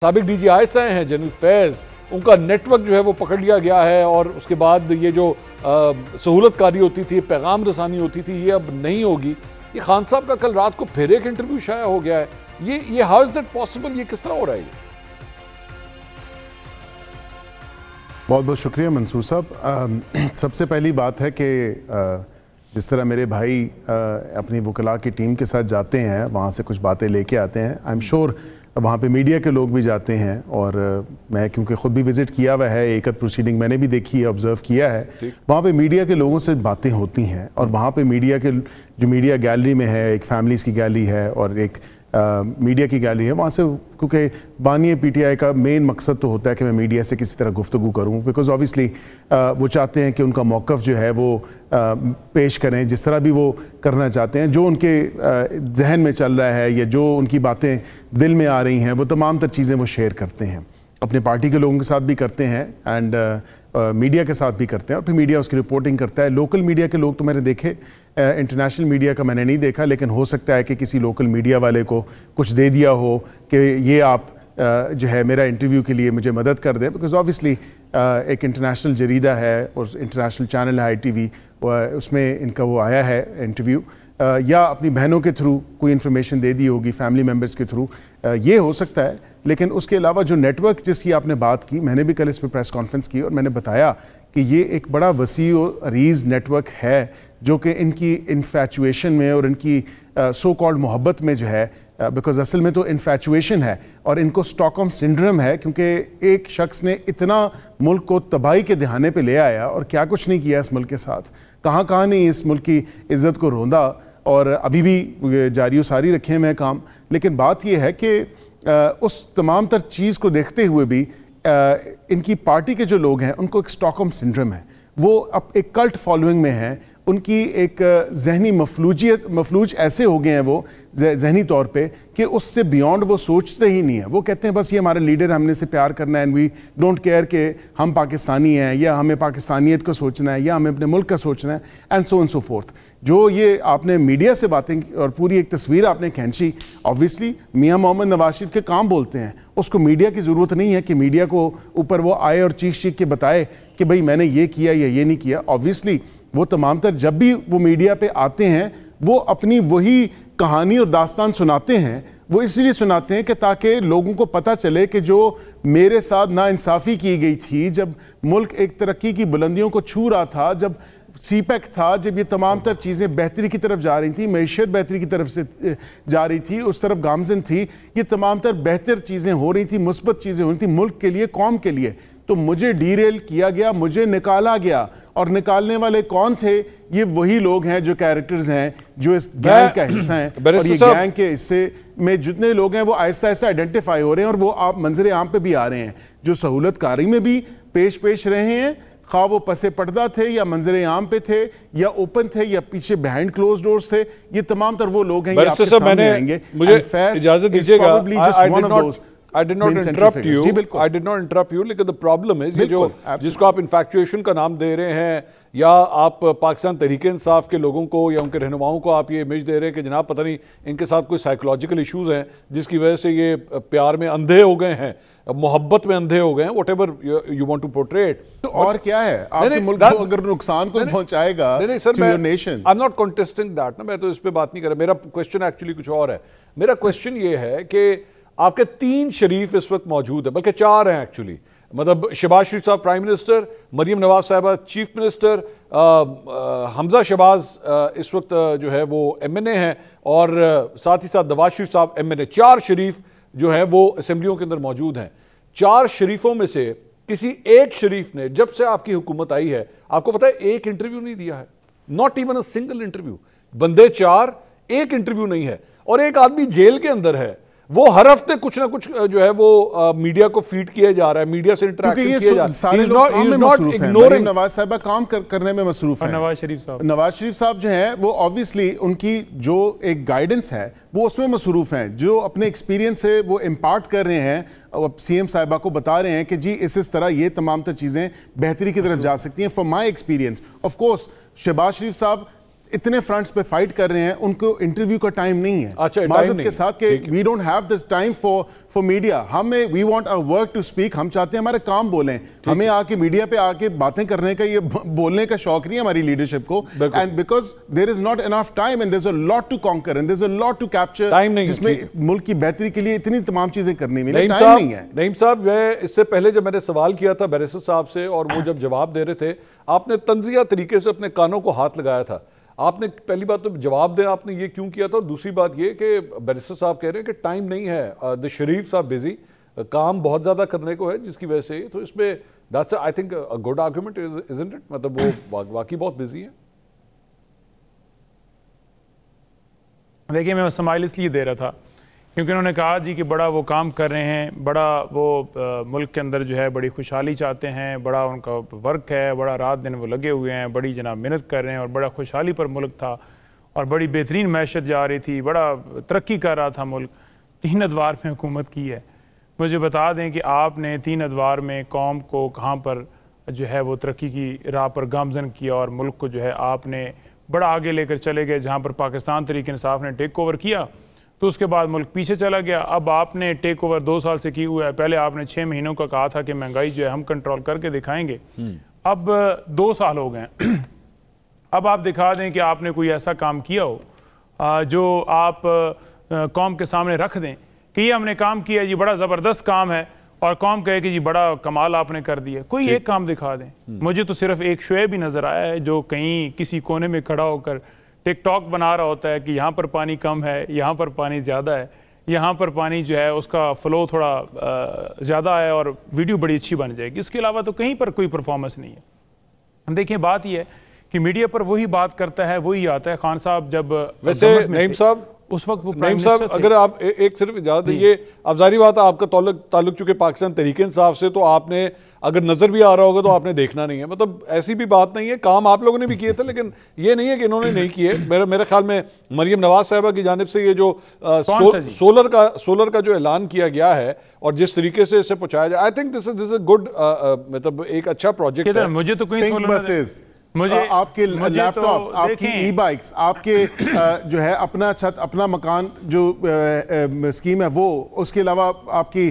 سابق D G آئی ہیں general فیض، ان کا نیٹ ورک جو ہے وہ پکڑ لیا گیا ہے، اور اس کے بعد یہ جو سہولت کاری ہوتی تھی، پیغام رسانی ہوتی تھی، یہ اب نہیں ہوگی۔ یہ خان صاحب کا کل رات کو پھر ایک انٹرویو شائع ہو گیا ہے، یہ ہاؤ از دیٹ پاسبل؟ یہ کس طرح ہو رہا ہے؟ بہت بہت شکریہ منصور صاحب۔ سب سے پہلی بات ہے کہ جس طرح میرے بھائی اپنی وکلاء کی ٹیم کے ساتھ جاتے ہیں، وہاں سے کچھ باتیں لے کے آتے ہیں، آئی ایم شیور وہاں پہ میڈیا کے لوگ بھی جاتے ہیں، اور میں کیونکہ خود بھی وزٹ کیا ہوا ہے، ایکت پروسیڈنگ میں نے بھی دیکھی ہے، آبزرو کیا ہے، وہاں پہ میڈیا کے لوگوں سے باتیں ہوتی ہیں، اور وہاں پہ میڈیا کے جو میڈیا گیلری میں ہے، ایک فیملیز کی گیلری ہے اور ایک میڈیا کی گیلری ہے، وہاں سے کیونکہ بانی پی ٹی آئی کا مین مقصد تو ہوتا ہے کہ میں میڈیا سے کسی طرح گفتگو کروں، بیکاز آبویسلی وہ چاہتے ہیں کہ ان کا موقف جو ہے وہ پیش کریں جس طرح بھی وہ کرنا چاہتے ہیں، جو ان کے ذہن میں چل رہا ہے یا جو ان کی باتیں دل میں آ رہی ہیں، وہ تمام تر چیزیں وہ شیئر کرتے ہیں، اپنے پارٹی کے لوگوں کے ساتھ بھی کرتے ہیں، اینڈ میڈیا کے ساتھ بھی کرتے ہیں، اور پھر میڈیا اس کی رپورٹنگ کرتا ہے۔ لوکل میڈیا کے لوگ تو میں نے دیکھے، انٹرنیشنل میڈیا کا میں نے نہیں دیکھا، لیکن ہو سکتا ہے کہ کسی لوکل میڈیا والے کو کچھ دے دیا ہو کہ یہ آپ جو ہے میرا انٹرویو کے لیے مجھے مدد کر دیں، بیکاز آبویسلی ایک انٹرنیشنل جریدہ ہے اور انٹرنیشنل چینل ہے آئی ٹی وی، اس میں ان کا وہ آیا ہے انٹرویو، یا اپنی بہنوں کے تھرو کوئی انفارمیشن دے دی ہوگی، فیملی ممبرز کے تھرو، یہ ہو سکتا ہے۔ لیکن اس کے علاوہ جو نیٹ ورک جس کی آپ نے بات کی، میں نے بھی کل اس پہ پریس کانفرنس کی اور میں نے بتایا کہ یہ ایک بڑا وسیع و عریض نیٹ ورک ہے، جو کہ ان کی انفیچویشن میں اور ان کی سو کالڈ محبت میں جو ہے، بیکاز اصل میں تو انفیچویشن ہے، اور ان کو اسٹاک ہوم سنڈروم ہے، کیونکہ ایک شخص نے اتنا ملک کو تباہی کے دہانے پہ لے آیا اور کیا کچھ نہیں کیا اس ملک کے ساتھ، کہاں کہاں نہیں اس ملک کی عزت کو روندا، اور ابھی بھی جاری و ساری رکھے ہیں میں کام۔ لیکن بات یہ ہے کہ اس تمام تر چیز کو دیکھتے ہوئے بھی ان کی پارٹی کے جو لوگ ہیں ان کو ایک اسٹاک ہوم سنڈروم ہے، وہ اب ایک کلٹ فالوئنگ میں ہیں، ان کی ایک ذہنی مفلوج ایسے ہو گئے ہیں وہ ذہنی طور پہ کہ اس سے بیونڈ وہ سوچتے ہی نہیں ہیں، وہ کہتے ہیں بس یہ ہمارا لیڈر، ہم نے سے پیار کرنا ہے، اینڈ وی ڈونٹ کیئر کہ ہم پاکستانی ہیں یا ہمیں پاکستانیت کو سوچنا ہے یا ہمیں اپنے ملک کا سوچنا ہے، and so and so forth. جو یہ آپ نے میڈیا سے باتیں اور پوری ایک تصویر آپ نے کھینچی، آبویسلی میاں محمد نواز شریف کے کام بولتے ہیں، اس کو میڈیا کی ضرورت نہیں ہے کہ میڈیا کو اوپر وہ آئے اور چیخ کے بتائے کہ بھئی میں نے یہ کیا یا یہ نہیں کیا۔ آبویسلی وہ تمام تر جب بھی وہ میڈیا پہ آتے ہیں، وہ اپنی وہی کہانی اور داستان سناتے ہیں، وہ اس لیے سناتے ہیں کہ تاکہ لوگوں کو پتہ چلے کہ جو میرے ساتھ ناانصافی کی گئی تھی، جب ملک ایک ترقی کی بلندیوں کو چھو رہا تھا، جب سی پیک تھا، جب یہ تمام تر چیزیں بہتری کی طرف جا رہی تھیں، معیشت بہتری کی طرف سے جا رہی تھی، اس طرف گامزن تھی، یہ تمام تر بہتر چیزیں ہو رہی تھیں، مثبت چیزیں ہو رہی تھیں ملک کے لیے، قوم کے لیے، تو مجھے ڈیریل کیا گیا، مجھے نکالا گیا، اور نکالنے والے کون تھے؟ یہ وہی لوگ ہیں جو کیریکٹرز ہیں، جو اس گینگ کا حصہ ہیں، اور یہ گینگ کے حصے میں جتنے لوگ ہیں وہ آہستہ آہستہ آئیڈینٹیفائی ہو رہے ہیں، اور وہ آپ منظر عام پہ بھی آ رہے ہیں، جو سہولت کاری میں بھی پیش رہے ہیں، خواہ وہ پسے پردہ تھے یا منظر عام پہ تھے یا اوپن تھے یا پیچھے بیہائنڈ کلوز ڈورز تھے، یہ تمام تر وہ لوگ ہیں، یہ آپ کے سامنے آئیں گے۔ مجھے اجازت دیجیے گا، I did not interrupt you, لیکن the problem is جس کو آپ انفیکچویشن کا نام دے رہے ہیں، یا آپ پاکستان تحریک انصاف کے لوگوں کو یا ان کے رہنماؤں کو آپ یہ امیج دے رہے ہیں کہ جناب پتہ نہیں ان کے ساتھ کوئی سائیکولوجیکل ایشوز ہیں جس کی وجہ سے یہ پیار میں اندھے ہو گئے ہیں، محبت میں اندھے ہو گئے ہیں، whatever you want to portray it۔ تو اور کیا ہے، آپ کے ملک کو اگر نقصان کو پہنچائے گا to your nation۔ I'm not contesting that، میں تو اس پہ بات نہیں کر رہا، میرا کوشچن ایکچولی کچھ اور ہے۔ میرا کوشچن یہ ہے کہ آپ کے 3 شریف اس وقت موجود ہیں، بلکہ 4 ہیں ایکچولی، مطلب شہباز شریف صاحب پرائم منسٹر، مریم نواز صاحبہ چیف منسٹر، حمزہ شہباز اس وقت جو ہے وہ ایم این اے ہیں، اور ساتھ ہی ساتھ نواز شریف صاحب ایم این اے۔ 4 شریف جو ہیں وہ اسمبلیوں کے اندر موجود ہیں۔ 4 شریفوں میں سے کسی ایک شریف نے جب سے آپ کی حکومت آئی ہے، آپ کو پتہ ہے ایک انٹرویو نہیں دیا ہے، not even a single interview. بندے 4، ایک انٹرویو نہیں ہے، اور ایک آدمی جیل کے اندر ہے، وہ ہر ہفتے کچھ نہ کچھ جو ہے وہ میڈیا کو فیڈ کیا جا رہا ہے، میڈیا سے انٹریکشن کیا جا رہا ہے۔ سارے لوگ کام میں مصروف ہیں، مریم نواز صاحبہ کام کرنے میں مصروف ہیں، نواز شریف صاحب جو ہیں وہ آبویسلی ان کی جو ایک گائیڈنس ہے وہ اس میں مصروف ہیں، جو اپنے ایکسپیرینس سے وہ امپارٹ کر رہے ہیں، سی ایم صاحبہ کو بتا رہے ہیں کہ جی اس طرح یہ تمام تر چیزیں بہتری کی طرف جا سکتی ہیں۔ From my experience of course Shahbaz Sharif صاحب اتنے فرنٹس پہ فائٹ کر رہے ہیں, ان کو انٹرویو کا ٹائم نہیں ہے. اچھا, معذرت کے ساتھ کہ we don't have this time for media. ہمیں we want our work to speak, ہم چاہتے ہیں ہمارے کام بولیں. ہمیں آ کے میڈیا پہ آ کے باتیں کرنے کا, یہ بولنے کا شوق نہیں ہے ہماری لیڈرشپ کو. And because there is not enough time and there is a lot to conquer and there is a lot to capture, جس میں ملک کی بہتری کے لیے اتنی تمام چیزیں کرنی میں ٹائم نہیں ہے. نعیم صاحب, میں اس سے پہلے جب میں نے سوال کیا تھا بیرسٹر صاحب سے اور وہ جب جواب دے رہے تھے, آپ نے تنزیہ طریقے سے اپنے کانوں کو ہاتھ لگایا تھا. آپ نے پہلی بات تو جواب دیں آپ نے یہ کیوں کیا تھا, اور دوسری بات یہ کہ بیرسٹر صاحب کہہ رہے ہیں کہ ٹائم نہیں ہے, دا شریف صاحب بزی, کام بہت زیادہ کرنے کو ہے جس کی وجہ سے, تو اس میں that's I think a good argument, isn't it? مطلب وہ واقعی بہت بزی ہیں. دیکھیے میں اسمائل اس لیے دے رہا تھا کیونکہ انہوں نے کہا جی کہ بڑا وہ کام کر رہے ہیں, بڑا وہ ملک کے اندر جو ہے بڑی خوشحالی چاہتے ہیں, بڑا ان کا ورک ہے, بڑا رات دن وہ لگے ہوئے ہیں, بڑی جناب محنت کر رہے ہیں, اور بڑا خوشحالی پر ملک تھا اور بڑی بہترین معیشت جا رہی تھی, بڑا ترقی کر رہا تھا ملک. 3 ادوار میں حکومت کی ہے. مجھے بتا دیں کہ آپ نے 3 ادوار میں قوم کو کہاں پر جو ہے وہ ترقی کی راہ پر گامزن کیا, اور ملک کو جو ہے آپ نے بڑا آگے لے کر چلے گئے. جہاں پر پاکستان تحریک انصاف نے ٹیک اوور کیا تو اس کے بعد ملک پیچھے چلا گیا. اب آپ نے ٹیک اوور 2 سال سے کی ہوا ہے. پہلے آپ نے 6 مہینوں کا کہا تھا کہ مہنگائی جو ہے ہم کنٹرول کر کے دکھائیں گے. اب 2 سال ہو گئے ہیں. اب آپ دکھا دیں کہ آپ نے کوئی ایسا کام کیا ہو جو آپ قوم کے سامنے رکھ دیں کہ یہ ہم نے کام کیا جی, بڑا زبردست کام ہے, اور قوم کہے کہ جی بڑا کمال آپ نے کر دیا. کوئی ایک کام دکھا دیں. مجھے تو صرف ایک شعیب ہی نظر آیا ہے جو کہیں کسی کونے میں کھڑا ہو کر ٹک ٹاک بنا رہا ہوتا ہے کہ یہاں پر پانی کم ہے, یہاں پر پانی زیادہ ہے, یہاں پر پانی جو ہے اس کا فلو تھوڑا زیادہ ہے اور ویڈیو بڑی اچھی بن جائے گی. اس کے علاوہ تو کہیں پر کوئی پرفارمنس نہیں ہے. دیکھیں بات یہ ہے کہ میڈیا پر وہی بات کرتا ہے وہی آتا ہے. خان صاحب جب ویسے نعیم صاحب اس وقت وہ نعیم صاحب اگر آپ ایک صرف اجازت دیں, یہ اب ظاہری بات ہے آپ کا تعلق چونکہ پاکستان تحریک انصاف سے, تو آپ نے اگر نظر بھی آ رہا ہوگا تو آپ نے دیکھنا نہیں ہے. مطلب ایسی بھی بات نہیں ہے, کام آپ لوگوں نے بھی کیے تھے, لیکن یہ نہیں ہے کہ انہوں نے نہیں کیے. میرے خیال میں مریم نواز صاحبہ کی جانب سے یہ جو سولر کا جو اعلان کیا گیا ہے اور جس طریقے سے اسے پہنچایا جائے, I think this is a good, مطلب ایک اچھا پروجیکٹ ہے. مجھے تو کوئی آپ کے لیپ ٹاپس, آپ کی ای بائکس, آپ کے جو ہے اپنا چھت اپنا مکان جو اسکیم ہے وہ, اس کے علاوہ آپ کی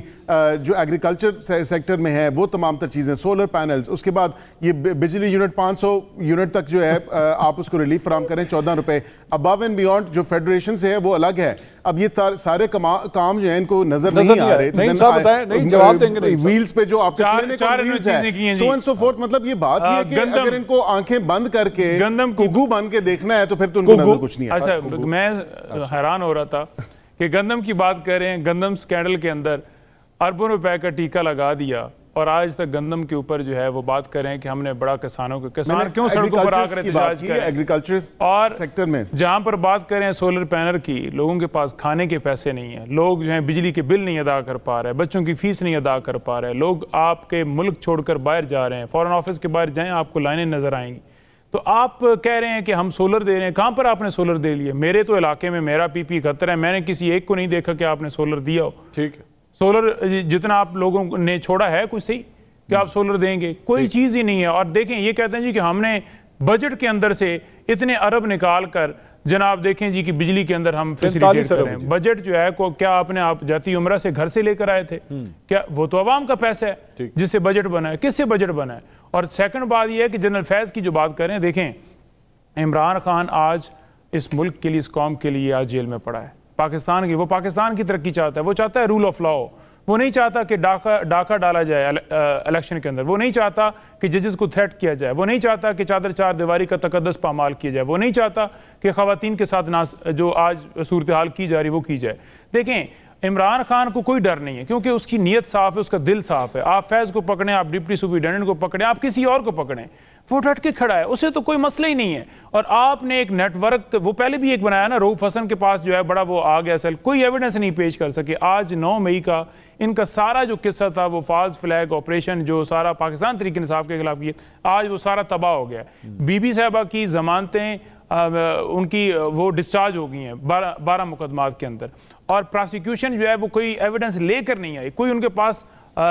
جو ایگریکلچر سیکٹر میں ہے وہ تمام تر چیزیں, سولر پینلز, اس کے بعد یہ بجلی یونٹ 500 یونٹ تک جو ہے آپ اس کو ریلیف فراہم کریں 14 روپے. ابو اینڈ بیونڈ جو فیڈریشن سے ہے وہ الگ ہے. اب یہ سارے کام جو ہیں ان کو نظر نہیں آ رہے. ویلز پہ جو آپ کے کلینک اور ویلز ہیں سو اینڈ سو فورتھ. مطلب یہ بات یہ ہے کہ اگر ان کو آنکھیں بند کر کے گگو بن کے دیکھنا ہے تو پھر تو ان کو نظر کچھ نہیں آتا. اچھا, میں حیران ہو رہا تھا کہ گندم کی بات کر رہے ہیں. گندم سکینڈل کے اندر اربوں روپے کا ٹیکہ لگا دیا, اور آج تک گندم کے اوپر جو ہے وہ بات کر رہے ہیں کہ ہم نے بڑا کسانوں کو, کسان کیوں سڑکوں پر آ کر احتجاج کریں. ایگریکلچر اور سیکٹر میں جہاں پر بات کریں سولر پینل کی, لوگوں کے پاس کھانے کے پیسے نہیں ہیں, لوگ جو ہیں بجلی کے بل نہیں ادا کر پا رہے, بچوں کی فیس نہیں ادا کر پا رہے, لوگ آپ کے ملک چھوڑ کر باہر جا رہے ہیں, فورن آفس کے باہر جائیں آپ کو لائنیں نظر آئیں گی. تو آپ کہہ رہے ہیں کہ ہم سولر دے رہے ہیں. کہاں پر آپ نے سولر دے لیے؟ میرے تو علاقے میں میرا پی پی 71 ہے, میں نے کسی ایک کو نہیں دیکھا کہ آپ نے سولر دیا ہو. ٹھیک ہے, سولر جتنا آپ لوگوں نے چھوڑا ہے کچھ صحیح کہ آپ سولر دیں گے, کوئی چیز ہی نہیں ہے. اور دیکھیں یہ کہتے ہیں جی کہ ہم نے بجٹ کے اندر سے اتنے ارب نکال کر جناب دیکھیں جی کہ بجلی کے اندر ہم فیسیلیٹیٹ کر رہے ہیں. بجٹ جو ہے کیا آپ نے آپ جاتی عمرہ سے گھر سے لے کر آئے تھے کیا؟ وہ تو عوام کا پیسہ ہے جس سے بجٹ بنا ہے. کس سے بجٹ بنا ہے؟ اور سیکنڈ بات یہ ہے کہ جنرل فیض کی جو بات کر رہے ہیں, دیکھیں عمران خان آج اس ملک کے لیے, اس قوم کے لیے آج جیل میں پڑا ہے. پاکستان کی, وہ پاکستان کی ترقی چاہتا ہے, وہ چاہتا ہے رول آف لا ہو, وہ نہیں چاہتا کہ ڈاکہ ڈالا جائے الیکشن کے اندر, وہ نہیں چاہتا کہ ججز کو تھریٹ کیا جائے, وہ نہیں چاہتا کہ چادر چار دیواری کا تقدس پامال کیا جائے, وہ نہیں چاہتا کہ خواتین کے ساتھ جو آج صورتحال کی جا رہی وہ کی جائے. دیکھیں عمران خان کو کوئی ڈر نہیں ہے کیونکہ اس کی نیت صاف ہے, اس کا دل صاف ہے. آپ فیض کو پکڑیں, آپ ڈپٹی سپرنٹینڈنٹ کو پکڑیں, آپ کسی اور کو پکڑیں, وہ ڈٹ کے کھڑا ہے, اسے تو کوئی مسئلہ ہی نہیں ہے. اور آپ نے ایک نیٹ ورک, وہ پہلے بھی ایک بنایا نا, رؤوف حسن کے پاس جو ہے بڑا وہ آ گیا سیل, کوئی ایویڈنس نہیں پیش کر سکے. آج 9 مئی کا ان کا سارا جو قصہ تھا, وہ فالس فلیگ آپریشن جو سارا پاکستان تحریک انصاف کے خلاف کیا, آج وہ سارا تباہ ہو گیا. بی بی صاحبہ کی ضمانتیں ان کی وہ ڈسچارج ہو گئی ہیں 12 مقدمات کے اندر, اور پراسیکیوشن جو ہے وہ کوئی ایویڈنس لے کر نہیں آئی, کوئی ان کے پاس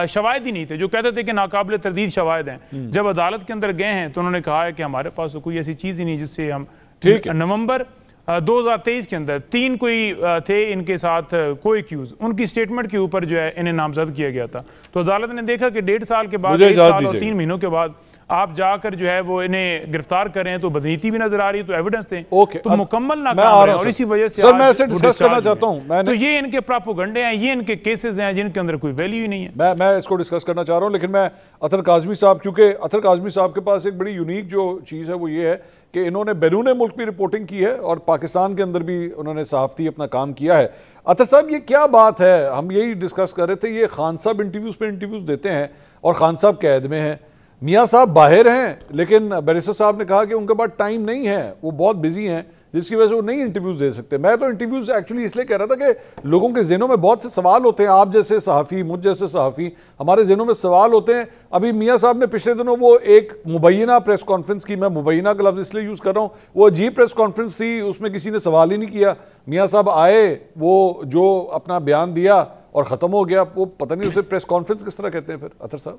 شواہد ہی نہیں تھے, جو کہتے تھے کہ ناقابل تردید شواہد ہیں. جب عدالت کے اندر گئے ہیں تو انہوں نے کہا ہے کہ ہمارے پاس تو کوئی ایسی چیز ہی نہیں جس سے ہم نومبر 2023 کے اندر 3 کوئی تھے ان کے ساتھ کوئی ایکیوز، ان کی سٹیٹمنٹ کے اوپر جو ہے انہیں نامزد کیا گیا تھا. تو عدالت نے دیکھا کہ 1.5 سال کے بعد، 1 سال اور 3 مہینوں کے بعد آپ جا کر جو ہے وہ انہیں گرفتار کر رہے ہیں، تو بدنیتی بھی نظر آ رہی ہے، تو ایویڈنس دیں، تو مکمل ناکام رہے ہیں. اور اسی وجہ سے میں اسے ڈسکس کرنا چاہتا ہوں. تو یہ ان کے پراپوگنڈے ہیں، یہ ان کے کیسز ہیں جن کے اندر کوئی ویلیو ہی نہیں ہے. میں اس کو ڈسکس کرنا چاہ رہا ہوں، لیکن میں اطہر کاظمی صاحب، کیونکہ اطہر کاظمی صاحب کے پاس ایک بڑی یونیک جو چیز ہے وہ یہ ہے کہ انہوں نے بیرون ملک بھی رپورٹنگ کی ہے اور پاکستان کے اندر بھی انہوں نے صحافتی اپنا کام کیا ہے. اطہر صاحب یہ کیا بات ہے؟ ہم یہی ڈسکس کر رہے تھے، یہ خان صاحب انٹرویوز پہ انٹرویوز دیتے ہیں اور خان صاحب قید میں ہیں، میاں صاحب باہر ہیں، لیکن بیرسٹر صاحب نے کہا کہ ان کے پاس ٹائم نہیں ہے، وہ بہت بزی ہیں، جس کی وجہ سے وہ نہیں انٹرویوز دے سکتے. میں تو انٹرویوز ایکچولی اس لیے کہہ رہا تھا کہ لوگوں کے ذہنوں میں بہت سے سوال ہوتے ہیں، آپ جیسے صحافی، مجھ جیسے صحافی، ہمارے ذہنوں میں سوال ہوتے ہیں. ابھی میاں صاحب نے پچھلے دنوں وہ ایک مبینہ پریس کانفرنس کی، میں مبینہ کا لفظ اس لیے یوز کر رہا ہوں، وہ عجیب پریس کانفرنس تھی، اس میں کسی نے سوال ہی نہیں کیا. میاں صاحب آئے، وہ جو اپنا بیان دیا اور ختم ہو گیا. وہ پتہ نہیں اسے پریس کانفرنس کس طرح کہتے ہیں پھر اطہر صاحب؟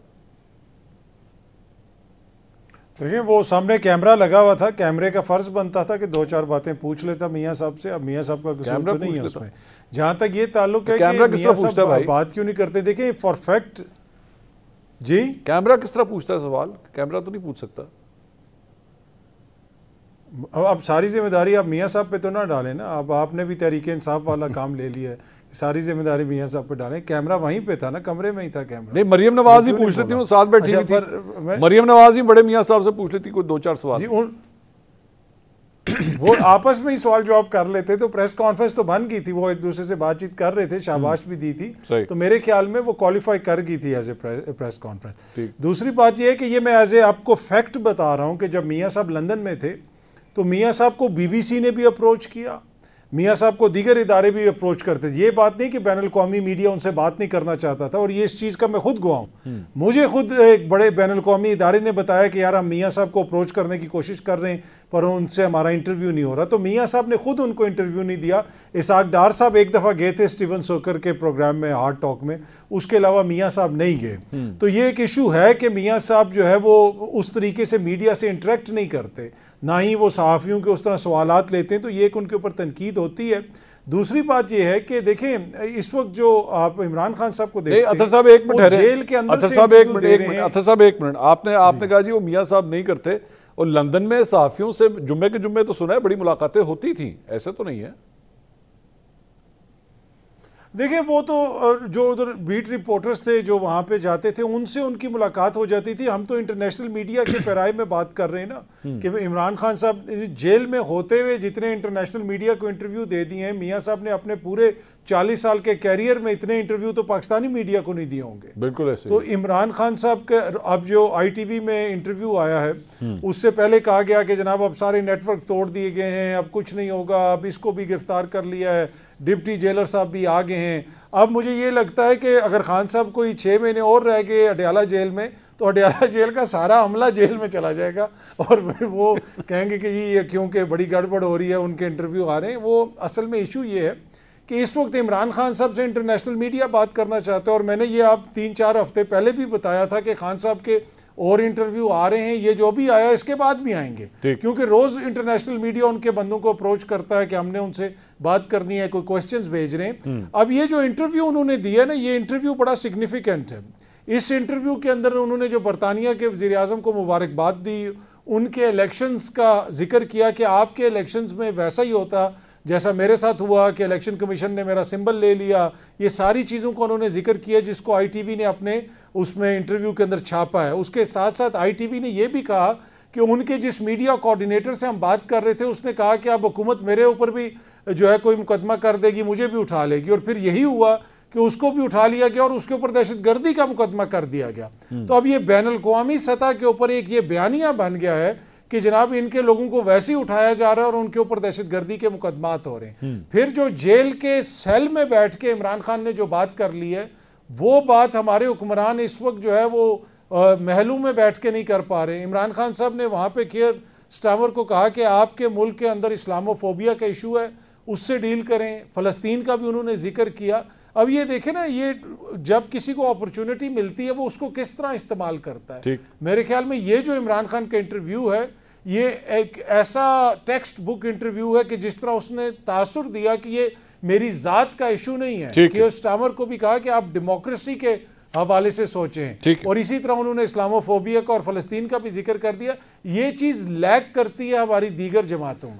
دیکھیں وہ سامنے کیمرہ لگا ہوا تھا، کیمرے کا فرض بنتا تھا کہ 2-4 باتیں پوچھ لیتا میاں صاحب سے. اب میاں صاحب کا قصور تو نہیں ہے اس میں. جہاں تک یہ تعلق ہے کہ میاں صاحب بات کیوں نہیں کرتے، دیکھیں فار فیکٹ جی کیمرہ کس طرح پوچھتا ہے سوال؟ کیمرہ تو نہیں پوچھ سکتا. اب ساری ذمہ داری آپ میاں صاحب پہ تو نہ ڈالیں نا. اب آپ نے بھی تحریک انصاف والا کام لے لیا ہے، ساری ذمہ داری میاں صاحب پہ ڈالیں. کیمرہ وہیں پہ تھا نا، کمرے میں ہی تھا کیمرہ. نہیں، مریم نواز ہی پوچھ لیتی ہوں، ساتھ بیٹھی ہوئی تھی مریم نواز ہی بڑے میاں صاحب سے پوچھ لیتی کوئی 2-4 سوال. وہ آپس میں ہی سوال جواب کر لیتے. تو پریس کانفرنس تو بن گئی تھی، وہ ایک دوسرے سے بات چیت کر رہے تھے، شاباش بھی دی تھی. تو میرے خیال میں وہ کوالیفائی کر گئی تھی ایز اے پریس کانفرنس. دوسری بات یہ ہے کہ یہ میں ایز اے آپ کو فیکٹ بتا رہا ہوں کہ جب میاں صاحب لندن میں تھے تو میاں صاحب کو BBC نے بھی اپروچ کیا، میاں صاحب کو دیگر ادارے بھی اپروچ کرتے. یہ بات نہیں کہ بین الاقوامی میڈیا ان سے بات نہیں کرنا چاہتا تھا، اور یہ اس چیز کا میں خود گواہ ہوں. مجھے خود ایک بڑے بین الاقوامی ادارے نے بتایا کہ یار ہم میاں صاحب کو اپروچ کرنے کی کوشش کر رہے ہیں پر ان سے ہمارا انٹرویو نہیں ہو رہا. تو میاں صاحب نے خود ان کو انٹرویو نہیں دیا. اسحاق ڈار صاحب ایک دفعہ گئے تھے اسٹیون سوکر کے پروگرام میں، ہارٹ ٹاک میں، اس کے علاوہ میاں صاحب نہیں گئے. تو یہ ایک ایشو ہے کہ میاں صاحب جو ہے وہ اس طریقے سے میڈیا سے انٹریکٹ نہیں کرتے، نہ ہی وہ صحافیوں کے اس طرح سوالات لیتے ہیں. تو یہ ایک ان کے اوپر تنقید ہوتی ہے. دوسری بات یہ ہے کہ دیکھیں اس وقت جو آپ عمران خان صاحب کو دیکھتے ہیں، اطہر صاحب ایک منٹ، جیل کے اندر اطہر صاحب ایک منٹ، آپ نے کہا جی وہ میاں صاحب نہیں کرتے، اور لندن میں صحافیوں سے جمعے کے جمعے تو سنا ہے بڑی ملاقاتیں ہوتی تھیں، ایسے تو نہیں ہے؟ دیکھیں وہ تو جو ادھر بیٹ رپورٹرز تھے جو وہاں پہ جاتے تھے ان سے ان کی ملاقات ہو جاتی تھی. ہم تو انٹرنیشنل میڈیا کے پیرائے میں بات کر رہے ہیں نا کہ عمران خان صاحب جیل میں ہوتے ہوئے جتنے انٹرنیشنل میڈیا کو انٹرویو دے دیے ہیں، میاں صاحب نے اپنے پورے 40 سال کے کیریئر میں اتنے انٹرویو تو پاکستانی میڈیا کو نہیں دیے ہوں گے. بالکل ایسے. تو عمران خان صاحب کے اب جو ITV میں انٹرویو آیا ہے اس سے پہلے کہا گیا کہ جناب اب سارے نیٹ ورک توڑ دیے گئے ہیں، اب کچھ نہیں ہوگا، اب اس کو بھی گرفتار کر لیا ہے، ڈپٹی جیلر صاحب بھی آ گئے ہیں. اب مجھے یہ لگتا ہے کہ اگر خان صاحب کوئی 6 مہینے اور رہ گئے اڈیالہ جیل میں تو اڈیالہ جیل کا سارا عملہ جیل میں چلا جائے گا، اور وہ کہیں گے کہ یہ کیونکہ بڑی گڑبڑ ہو رہی ہے، ان کے انٹرویو آ رہے ہیں. وہ اصل میں ایشو یہ ہے کہ اس وقت عمران خان صاحب سے انٹرنیشنل میڈیا بات کرنا چاہتا ہے، اور میں نے یہ آپ 3-4 ہفتے پہلے بھی بتایا تھا کہ خان صاحب کے اور انٹرویو آ رہے ہیں، یہ جو بھی آیا اس کے بعد بھی آئیں گے، کیونکہ روز انٹرنیشنل میڈیا ان کے بندوں کو اپروچ کرتا ہے کہ ہم نے ان سے بات کرنی ہے، کوئی کوسچنز بھیج رہے ہیں. اب یہ جو انٹرویو انہوں نے دیا نا، یہ انٹرویو بڑا سگنیفیکنٹ ہے. اس انٹرویو کے اندر انہوں نے جو برطانیہ کے وزیر اعظم کو مبارکباد دی، ان کے الیکشنز کا ذکر کیا کہ آپ کے الیکشنز میں ویسا ہی ہوتا جیسا میرے ساتھ ہوا کہ الیکشن کمیشن نے میرا سمبل لے لیا. یہ ساری چیزوں کو انہوں نے ذکر کیا جس کو ITV نے اپنے اس میں انٹرویو کے اندر چھاپا ہے. اس کے ساتھ ساتھ ITV نے یہ بھی کہا کہ ان کے جس میڈیا کوارڈینیٹر سے ہم بات کر رہے تھے اس نے کہا کہ اب حکومت میرے اوپر بھی جو ہے کوئی مقدمہ کر دے گی، مجھے بھی اٹھا لے گی، اور پھر یہی ہوا کہ اس کو بھی اٹھا لیا گیا اور اس کے اوپر دہشت گردی کا مقدمہ کر دیا گیا. تو اب یہ بین الاقوامی سطح کے اوپر ایک یہ بیانیہ بن گیا ہے کہ جناب ان کے لوگوں کو ویسے ہی اٹھایا جا رہا ہے اور ان کے اوپر دہشت گردی کے مقدمات ہو رہے ہیں. پھر جو جیل کے سیل میں بیٹھ کے عمران خان نے جو بات کر لی ہے، وہ بات ہمارے حکمران اس وقت جو ہے وہ محلوں میں بیٹھ کے نہیں کر پا رہے. عمران خان صاحب نے وہاں پہ کیئر سٹارمر کو کہا کہ آپ کے ملک کے اندر اسلامو فوبیا کا ایشو ہے، اس سے ڈیل کریں. فلسطین کا بھی انہوں نے ذکر کیا. اب یہ دیکھیں نا، یہ جب کسی کو اپرچونٹی ملتی ہے وہ اس کو کس طرح استعمال کرتا ہے. میرے خیال میں یہ جو عمران خان کا انٹرویو ہے یہ ایک ایسا ٹیکسٹ بک انٹرویو ہے کہ جس طرح اس نے تاثر دیا کہ یہ میری ذات کا ایشو نہیں ہے. کیئر سٹارمر کو بھی کہا کہ آپ ڈیموکریسی کے حوالے سے سوچیں, اور اسی طرح انہوں نے اسلاموفوبیا کا اور فلسطین کا بھی ذکر کر دیا. یہ چیز لیک کرتی ہے ہماری دیگر جماعتوں میں.